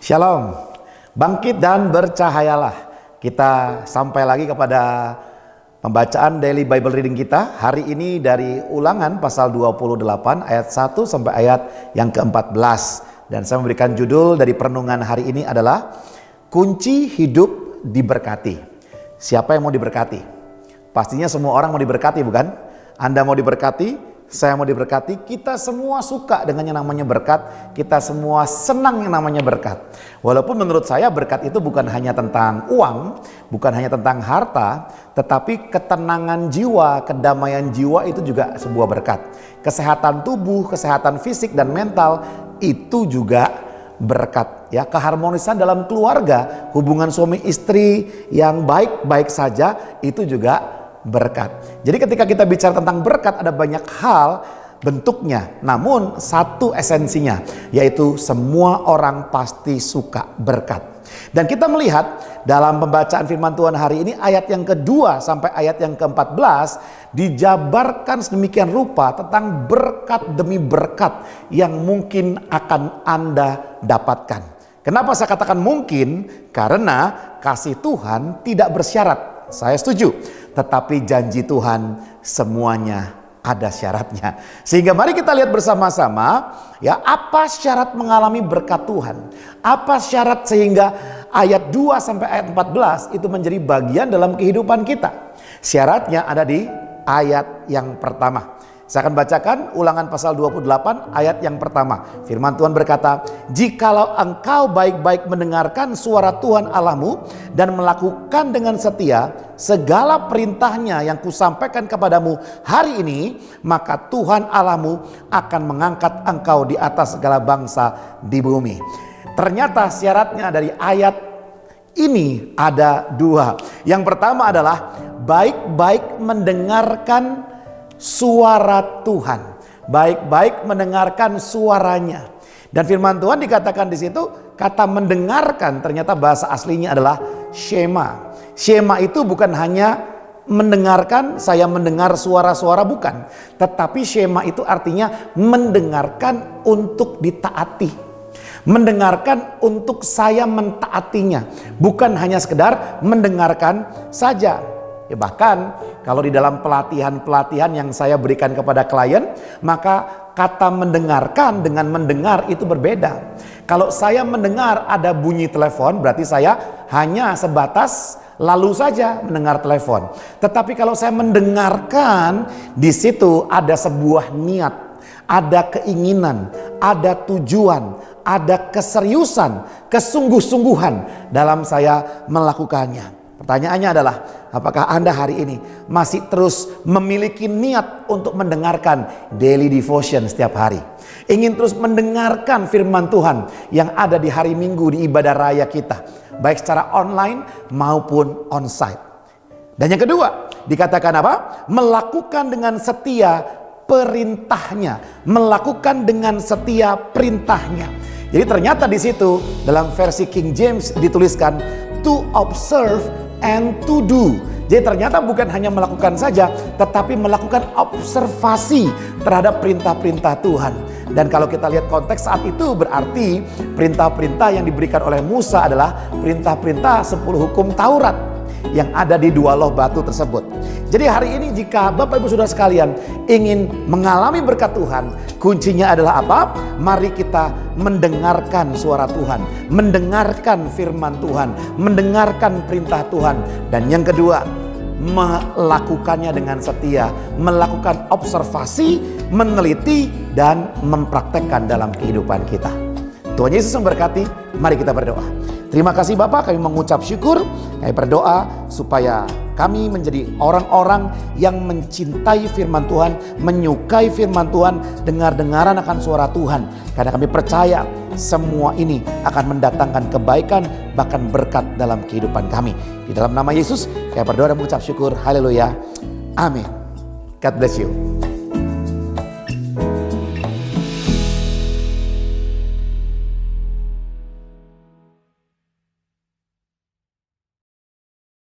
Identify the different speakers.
Speaker 1: Shalom, bangkit dan bercahayalah. Kita sampai lagi kepada pembacaan daily Bible reading kita. Hari ini dari Ulangan pasal 28 ayat 1 sampai ayat yang ke-14. Dan saya memberikan judul dari perenungan hari ini adalah Kunci Hidup Diberkati. Siapa yang mau diberkati? Pastinya semua orang mau diberkati, bukan? Anda mau diberkati? Saya mau diberkati. Kita semua suka dengan yang namanya berkat. Kita semua senang yang namanya berkat. Walaupun menurut saya berkat itu bukan hanya tentang uang, bukan hanya tentang harta, tetapi ketenangan jiwa, kedamaian jiwa itu juga sebuah berkat. Kesehatan tubuh, kesehatan fisik dan mental itu juga berkat. Ya, keharmonisan dalam keluarga, hubungan suami istri yang baik-baik saja itu juga berkat. Jadi ketika kita bicara tentang berkat ada banyak hal bentuknya, namun satu esensinya yaitu semua orang pasti suka berkat. Dan kita melihat dalam pembacaan firman Tuhan hari ini ayat yang kedua sampai ayat yang ke-14 dijabarkan sedemikian rupa tentang berkat demi berkat yang mungkin akan Anda dapatkan. Kenapa saya katakan mungkin? Karena kasih Tuhan tidak bersyarat. Saya setuju, tetapi janji Tuhan semuanya ada syaratnya. Sehingga mari kita lihat bersama-sama ya, apa syarat mengalami berkat Tuhan? Apa syarat sehingga ayat 2 sampai ayat 14 itu menjadi bagian dalam kehidupan kita? Syaratnya ada di ayat yang pertama. Saya akan bacakan Ulangan pasal 28 ayat yang pertama. Firman Tuhan berkata, "Jikalau engkau baik-baik mendengarkan suara Tuhan Allahmu dan melakukan dengan setia segala perintahnya yang kusampaikan kepadamu hari ini, maka Tuhan Allahmu akan mengangkat engkau di atas segala bangsa di bumi." Ternyata syaratnya dari ayat ini ada dua. Yang pertama adalah baik-baik mendengarkan suara Tuhan, baik-baik mendengarkan suaranya. Dan firman Tuhan dikatakan di situ, kata mendengarkan ternyata bahasa aslinya adalah shema. Shema itu bukan hanya mendengarkan, saya mendengar suara-suara, bukan. Tetapi shema itu artinya mendengarkan untuk ditaati. Mendengarkan untuk saya mentaatinya. Bukan hanya sekedar mendengarkan saja. Ya, bahkan kalau di dalam pelatihan-pelatihan yang saya berikan kepada klien, maka kata mendengarkan dengan mendengar itu berbeda. Kalau saya mendengar ada bunyi telepon, berarti saya hanya sebatas lalu saja mendengar telepon. Tetapi kalau saya mendengarkan, di situ ada sebuah niat, ada keinginan, ada tujuan, ada keseriusan, kesungguh-sungguhan dalam saya melakukannya. Pertanyaannya adalah, apakah Anda hari ini masih terus memiliki niat untuk mendengarkan daily devotion setiap hari? Ingin terus mendengarkan firman Tuhan yang ada di hari Minggu di ibadah raya kita, baik secara online maupun onsite. Dan yang kedua, dikatakan apa? Melakukan dengan setia perintahnya. Melakukan dengan setia perintahnya. Jadi ternyata di situ dalam versi King James dituliskan to observe and to do. Jadi ternyata bukan hanya melakukan saja, tetapi melakukan observasi terhadap perintah-perintah Tuhan. Dan kalau kita lihat konteks saat itu, berarti perintah-perintah yang diberikan oleh Musa adalah perintah-perintah 10 hukum Taurat yang ada di 2 loh batu tersebut. Jadi hari ini jika Bapak Ibu Saudara sekalian ingin mengalami berkat Tuhan, kuncinya adalah apa? Mari kita mendengarkan suara Tuhan, mendengarkan firman Tuhan, mendengarkan perintah Tuhan. Dan yang kedua, melakukannya dengan setia, melakukan observasi, meneliti, dan mempraktekkan dalam kehidupan kita. Tuhan Yesus memberkati. Mari kita berdoa. Terima kasih Bapak, kami mengucap syukur, kami berdoa supaya kami menjadi orang-orang yang mencintai firman Tuhan, menyukai firman Tuhan, dengar-dengaran akan suara Tuhan. Karena kami percaya semua ini akan mendatangkan kebaikan, bahkan berkat dalam kehidupan kami. Di dalam nama Yesus, kami berdoa dan mengucap syukur. Haleluya. Amin. God bless you.